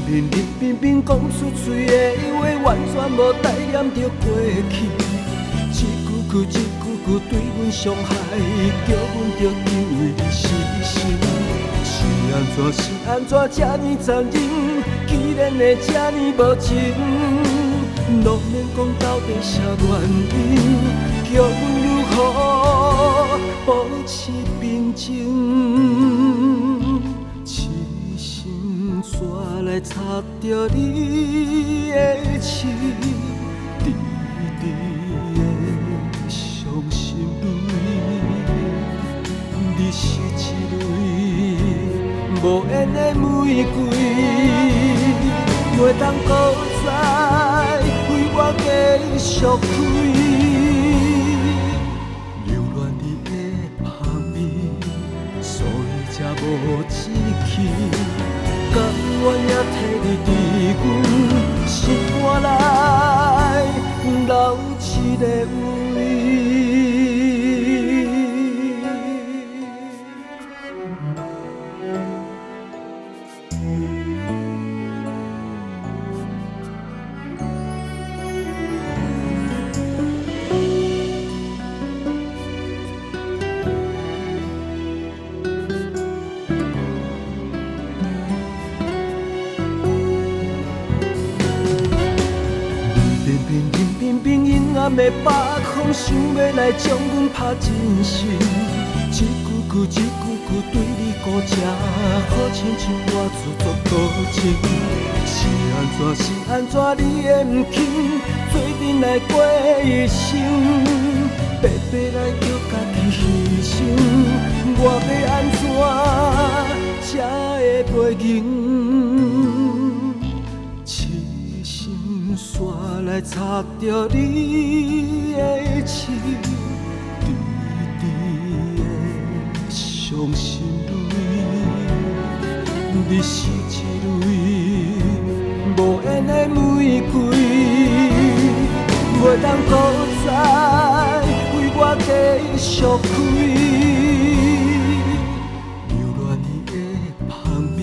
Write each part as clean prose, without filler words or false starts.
偏偏讲出嘴的话，完全无带念着过去。一句对阮伤害，叫阮着因为你死心。是安怎这呢残忍？既然会这呢无情，拢免讲到底啥原因，叫阮如何保持平静？痴心煞来插着你的刺，滴滴的伤心泪，你是一蕊无缘的玫瑰，袂当搁再为我继续开。留恋你的香味，所以才无志气。甘愿也替你伫阮心肝内留一个位。阴暗的北风，想要来将阮拍真心。一句对你顾这好，亲像我自作多情。是安怎你会不肯做阵来过一生？白来叫家己牺牲，我要安怎才会背赢？煞来插着你的刺，滴滴的伤心泪，你是一蕊无缘的玫瑰，袂当搁再为我继续开。留恋你的香味，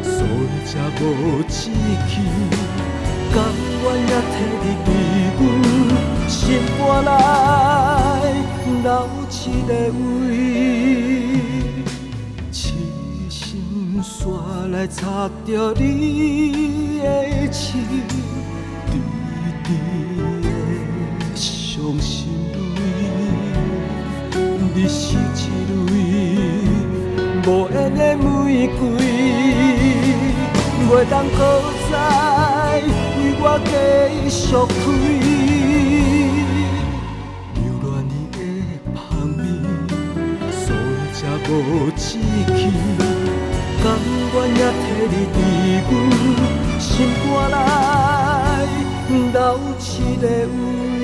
所以才无志气。甘愿也替你伫阮心肝内留一个位，痴心煞来插着你的刺，滴滴的伤心泪，你是一蕊无缘的玫瑰，袂当搁再为我继续开。留恋你的香味，所以才无志气。甘愿也替你伫阮心肝内留一个位。